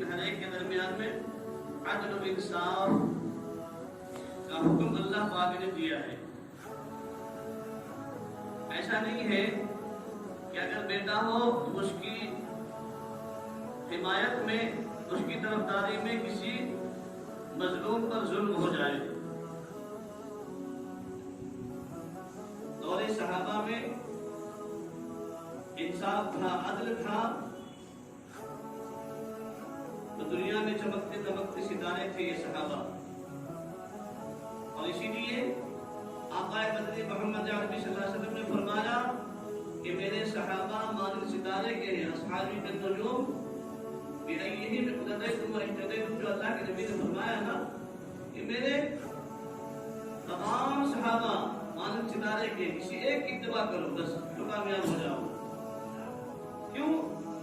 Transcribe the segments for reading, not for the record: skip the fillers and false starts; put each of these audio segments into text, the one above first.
لیکن ہر ایک کے درمیان میں عدل و انصاف کا حکم اللہ پاک نے دیا ہے۔ ایسا نہیں ہے کہ اگر بیٹا ہو تو اس کی حمایت میں، اس کی طرفداری میں کسی مظلوم پر ظلم ہو جائے۔ دور صحابہ میں انصاف تھا، عدل تھا، تو دنیا میں چمکتے دمکتے ستارے تھے یہ صحابہ۔ اور اسی لیے آقا مدنی محمد عربی صلی اللہ علیہ وسلم نے فرمایا کہ میرے صحابہ مانند ستارے کے ہیں، اصحابی کالنجوم بأیہم اقتدیتم واہتدیتم، جو اللہ کے نبی نے فرمایا نا کہ میرے تمام صحابہ مانند ستارے کے، کسی ایک کی اتباع کرو بس تو کامیاب ہو جاؤ۔ کیوں؟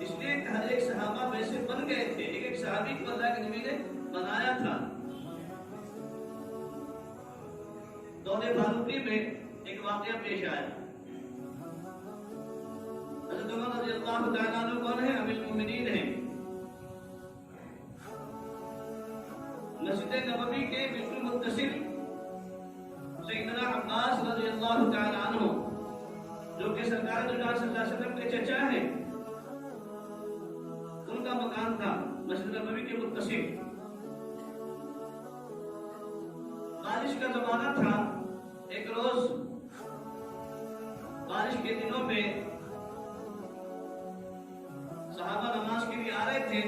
اس لیے کہ ہر ایک صحابہ ویسے بن گئے تھے، ایک ایک صحابی کو اللہ کے نبی نے بنایا تھا۔ دور فاروقی میں ایک واقعہ پیش آیا۔ حضرت عمر رضی اللہ تعالیٰ عنہ کون ہے؟ امیر المومنین ہیں۔ مسجد نبوی کے بالکل متصل سیدنا عباس رضی اللہ تعالیٰ عنہ، جو کہ سرکار دو جہان صلی اللہ علیہ وسلم کے چچا ہیں، ان کا مکان تھا مسجد نبوی کے متصل۔ بارش کا زمانہ تھا۔ ایک روز بارش کے دنوں میں صحابہ نماز کے لیے آ رہے تھے،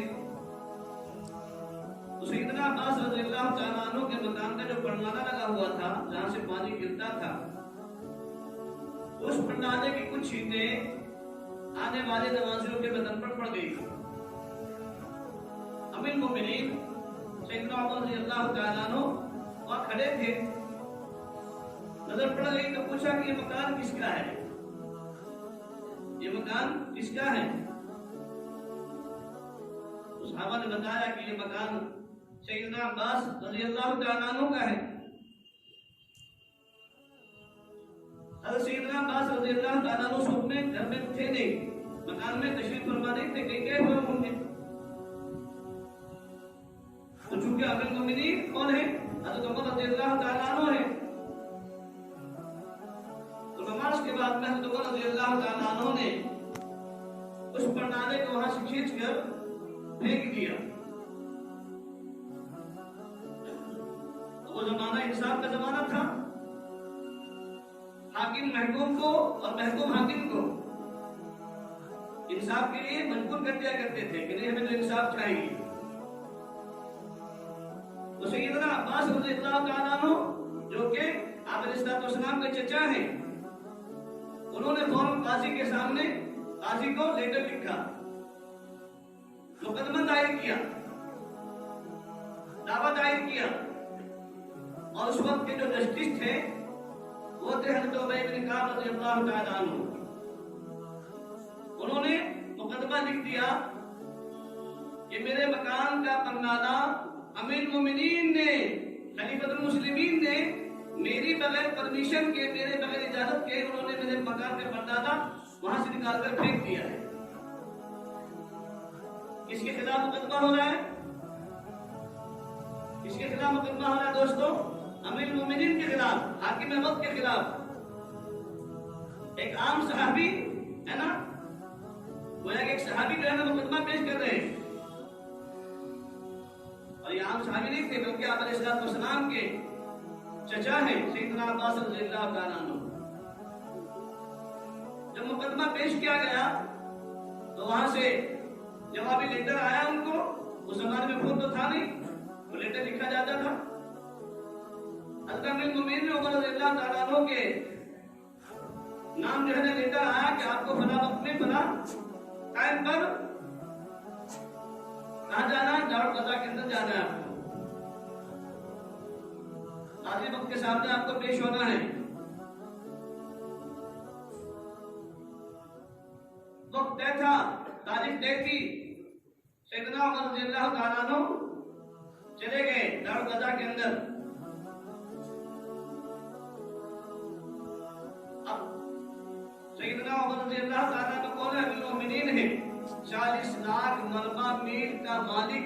تو سیدنا عباس رضی اللہ تعالیٰ عنہ کے مکان کا جو پنڈالہ لگا ہوا تھا جہاں سے پانی گرتا تھا، اس پنڈالے کی کچھ چھینٹیں آنے والے نمازیوں کے بدن پر پڑ گئی۔ امیر المومنین سیدنا عمر رضی اللہ تعالیٰ عنہ وہاں کھڑے تھے، نظر پڑ گئی تو پوچھا کہ یہ مکان کس کا ہے؟ یہ مکان کس کا ہے؟ صحابہ نے بتایا کہ یہ مکان سیدنا عباس رضی اللہ تعالیٰ عنہ کا ہے۔ حضرت سیدنا عباس رضی اللہ تعالیٰ عنہ سب میں گھر میں تھے نہیں، مکان میں تشریف فرما نہیں تھے، کہیں گئے ہوئے ہوں گے۔ تو چونکہ امیر المومنین کون ہے؟ حضرت عمر رضی اللہ تعالیٰ عنہ ہے۔ تو نماز کے بعد میں حضرت عمر رضی اللہ تعالیٰ عنہ نے اس پنڈالے کو وہاں سے کھینچ کر پھینک دیا۔ وہ زمانہ انصاف کا زمانہ تھا، حاکم محکوم کو اور محکوم حاکم کو انصاف کے لیے مجبور کر دیا کرتے تھے کہ نہیں ہمیں تو انصاف چاہیے۔ تو سیدنا عباس رضی اللہ تعالیٰ عنہ جو کہ آپ علیہ السلام کے چچا ہیں، انہوں نے فوراً قاضی کے سامنے قاضی کو لیٹر لکھا، مقدمہ دائر کیا، دعویٰ دائر کیا، اور اس وقت کے جو جسٹس تھے وہ تھے حضرت ابی بن کعب رضی اللہ تعالیٰ عنہ۔ انہوں نے مقدمہ لکھ دیا کہ میرے مکان کا پنڈالہ امیر المومنین نے، خلیفۃ المسلمین نے میری بغیر پرمیشن کے، میرے بغیر اجازت کے، انہوں نے میرے مکان کا پنڈالہ وہاں سے نکال کر پھینک دیا ہے۔ کس کے خلاف مقدمہ ہو رہا ہے؟ کس کے خلاف مقدمہ ہو رہا ہے دوستو؟ امیر المومنین کے خلاف، حاکم وقت کے خلاف۔ ایک عام صحابی ہے نا، گویا کہ ایک صحابی جو ہے نا مقدمہ پیش کر رہے ہیں، اور یہ عام صحابی نہیں تھے بلکہ آپ علیہ السلام کے چچا ہیں سیدنا عباس رضی اللہ تعالیٰ عنہ۔ جب مقدمہ پیش کیا گیا تو وہاں سے جوابی لیٹر آیا ان کو، اس زمانے میں فون تو تھا نہیں، وہ لیٹر لکھا جاتا تھا۔ حضرت امیر المومنین عمر رضی اللہ تعالیٰ عنہ کے نام جو ہے نا لیٹر آیا کہ آپ کو فلاں وقت میں فلاں ٹائم پر کہاں جانا ہے؟ دار القضاء کے اندر جانا ہے آپ کو، قاضی وقت کے سامنے آپ کو پیش ہونا ہے۔ وقت طے تھا، تاریخ طے تھی، سیدنا عمر رضی اللہ تعالیٰ عنہ چلے گئے دار القضاء کے اندر۔ اب سیدنا عمر رضی اللہ تعالیٰ عنہ کون ہے؟ امیر المومنین ہے، 40 لاکھ مربع میل کا مالک،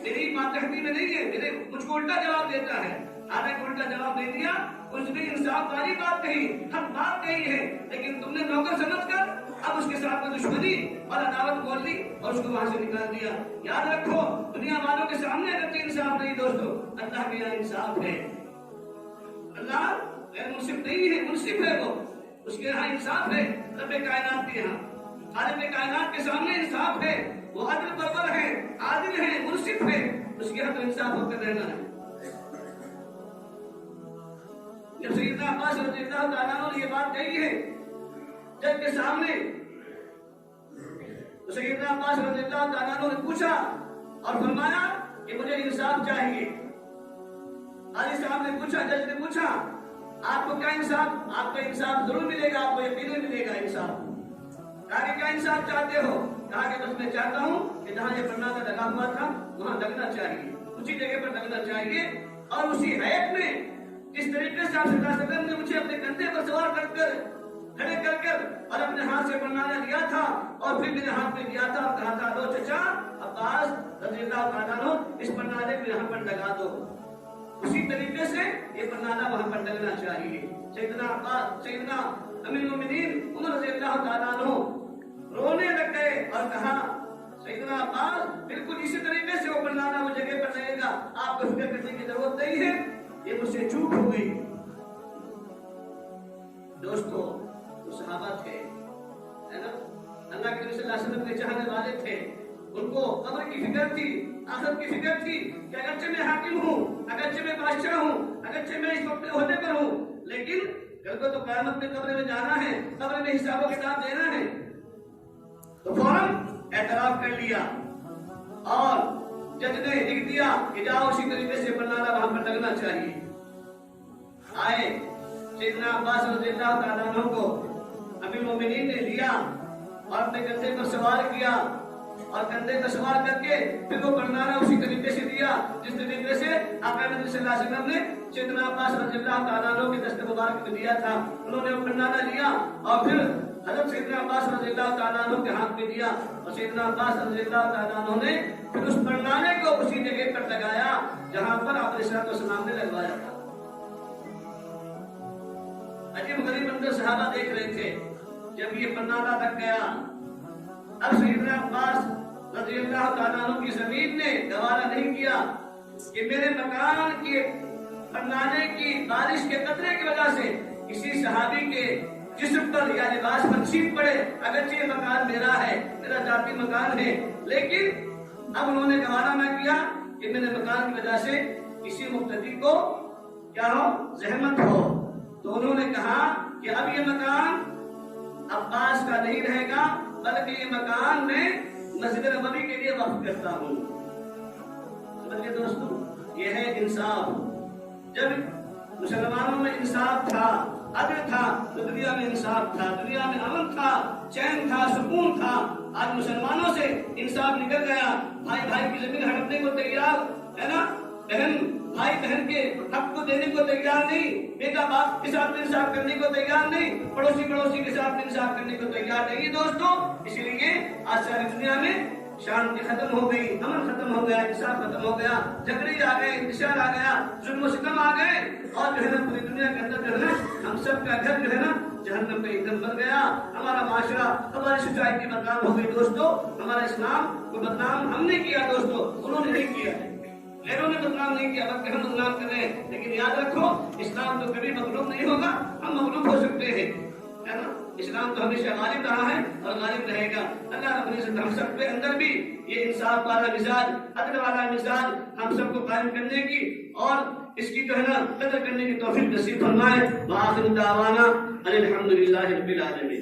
میری ماتحتی میں نہیں ہے، مجھ کو الٹا جواب دیتا ہے۔ حالانکہ الٹا جواب دے دیا، اس نے انصاف والی بات کہی، حق بات کہی ہے، لیکن تم نے نوکر سمجھ کر اب اس کے ساتھ میں دشمنی اور عداوت بول لی اور اس کو وہاں سے نکال دیا۔ یاد رکھو، دنیا والوں کے سامنے اگر انصاف نہیں دوستو، اللہ کے یہاں انصاف ہے۔ اللہ غیر منصف نہیں ہے، منصف ہے، وہ اس کے یہاں انصاف ہے۔ رب کائنات کے یہاں، خالق کائنات کے سامنے انصاف ہے، وہ عدل پرور ہے، عادل ہے، منصف ہے، اس کے یہاں تو انصاف ہو کر رہنا ہے۔ جب سیدنا عباس رضی اللہ تعالیٰ عنہ نے یہ بات کہی ہے جج کے سامنے، تو سیدنا عباس رضی اللہ تعالیٰ عنہ نے پوچھا اور فرمایا کہ مجھے انصاف چاہیے۔ قاضی صاحب نے پوچھا، جج نے پوچھا، آپ کو کیا انصاف؟ آپ کو انصاف ضرور ملے گا، آپ کو یقیناً ملے گا انصاف۔ کہا کہ کیا انصاف چاہتے ہو؟ کہا کہ بس میں چاہتا ہوں کہ جہاں یہ پرنادہ لگا ہوا تھا وہاں لگنا چاہیے، اسی جگہ پر لگنا چاہیے، اور اسی حیات میں جس طریقے سے آپ صلی اللہ علیہ وسلم نے مجھے اپنے کندھے پر سوار کر کر کھڑے کر کر اور اپنے ہاتھ سے پرنادہ لیا تھا اور پھر میرے ہاتھ میں دیا تھا اور کہا تھا، لو چچا عباس رضی اللہ تعالیٰ عنہ اس پرنادے کو یہاں پر لگا دو، اسی طریقے سے یہ پرنادہ وہاں پر لگنا چاہیے۔ سیدنا عباس، سیدنا امیر المومنین عمر رضی اللہ تعالیٰ عنہ رونے لگ گئے اور کہا، سیدنا عباس بالکل اسی طریقے سے وہ پرنادہ وہ جگہ پر رہے گا، آپ کو فکر کرنے کی ضرورت نہیں ہے، یہ مجھ سے چوک ہو گئی۔ دوستو، وہ صحابہ تھے، ہے نا، اللہ کے نبی صلی اللہ علیہ وسلم کے چاہنے والے تھے، ان کو قبر کی فکر تھی، آخرت کی فکر تھی کہ اگرچہ میں حاکم ہوں، اگرچہ میں بادشاہ ہوں، اگرچہ میں اس وقت عہدے پر ہوں، لیکن کل کو تو قیامت میں قبر میں جانا ہے، قبر میں حساب و کتاب دینا ہے۔ تو فوراً اعتراف کر لیا اور جج نے لکھ دیا کہ جاؤ اسی طریقے سے پرنادہ وہاں پر لگنا چاہیے۔ آئے سیدنا عباس رضی اللہ تعالیٰ عنہ کو امیر المومنین نے لیا اور اپنے کندھے پر سوار کیا اور کندھے پر سوار کر کے پھر وہ پرنادہ اسی طریقے سے دیا جس طریقے سے آقا نبی صلی اللہ علیہ وسلم نے سیدنا عباس رضی اللہ تعالیٰ عنہ کے دست مبارک میں دیا تھا۔ انہوں نے وہ پرنادہ لیا اور پھر حضرت سیدنا عباس رضی اللہ تعالیٰ عنہ کے ہاتھ میں دیا اور سیدنا عباس رضی اللہ تعالیٰ عنہ نے پھر اس پرنادے کو اسی جگہ پر لگایا جہاں پر آپ علیہ السلام نے لگوایا تھا۔ عجیب غریب منظر صحابہ دیکھ رہے تھے۔ جب یہ پرنادہ لگ گیا، اب سیدنا عباس رضی اللہ تعالیٰ عنہ کی زمین نے گوارا نہیں کیا کہ میرے مکان کے پرنادے کی بارش کے قطرے کی وجہ سے کسی صحابی کے جسم پر یا لباس پر چھینک پڑے، اگرچہ یہ مکان میرا ہے، میرا ذاتی مکان ہے، لیکن اب انہوں نے گوارا نہ کیا کہ میرے مکان کی وجہ سے کسی مقتدی کو کیا ہو، زحمت ہو۔ تو انہوں نے کہا کہ اب یہ مکان عباس کا نہیں رہے گا، بلکہ یہ مکان میں مسجد نبوی کے لیے وقف کرتا ہوں۔ سمجھے دوستو، یہ ہے انصاف۔ جب مسلمانوں میں انصاف تھا، عدل تھا، تو دنیا میں انصاف تھا، دنیا میں امن تھا، چین تھا، سکون تھا۔ آج مسلمانوں سے انصاف نکل گیا، بھائی بھائی کی زمین ہڑپنے کو تیار ہے نا، بہن بھائی بہن کے حق کو دینے کو تیار نہیں، بیٹا باپ کے ساتھ انصاف کرنے کو تیار نہیں، پڑوسی پڑوسی کے ساتھ انصاف کرنے کو تیار نہیں دوستو۔ اسی لیے آج ساری دنیا میں شانتی ختم ہو گئی، امن ختم ہو گیا، انصاف ختم ہو گیا، جھگڑے آ گئے، انتشار آ گیا، ظلم و ستم آ گئے، اور جو ہے نا پوری دنیا کے اندر جو ہے نا ہم سب کا گھر جو ہے نا جہنم کا ایندھن بن گیا۔ ہمارا معاشرہ، ہماری سوسائٹی بدنام ہو گئی دوستو۔ ہمارا اسلام کو بدنام ہم نے کیا دوستو، انہوں نے نہیں کیا ہے، غیروں نے بدنام نہیں کیا، بلکہ ہم بدنام کر رہے ہیں۔ لیکن یاد رکھو، اسلام تو کبھی مغلوب نہیں ہوگا، ہم مغلوب ہو سکتے ہیں، ہے نا۔ اسلام تو ہمیشہ غالب رہا ہے اور غالب رہے گا۔ اللہ رب العزت ہم سب کے اندر بھی یہ انصاف والا مزاج، عدل والا مزاج ہم سب کو قائم کرنے کی اور اس کی جو ہے نا قدر کرنے کی توفیق نصیب فرمائے۔ وآخر دعوانا ان الحمد للہ رب العالمین۔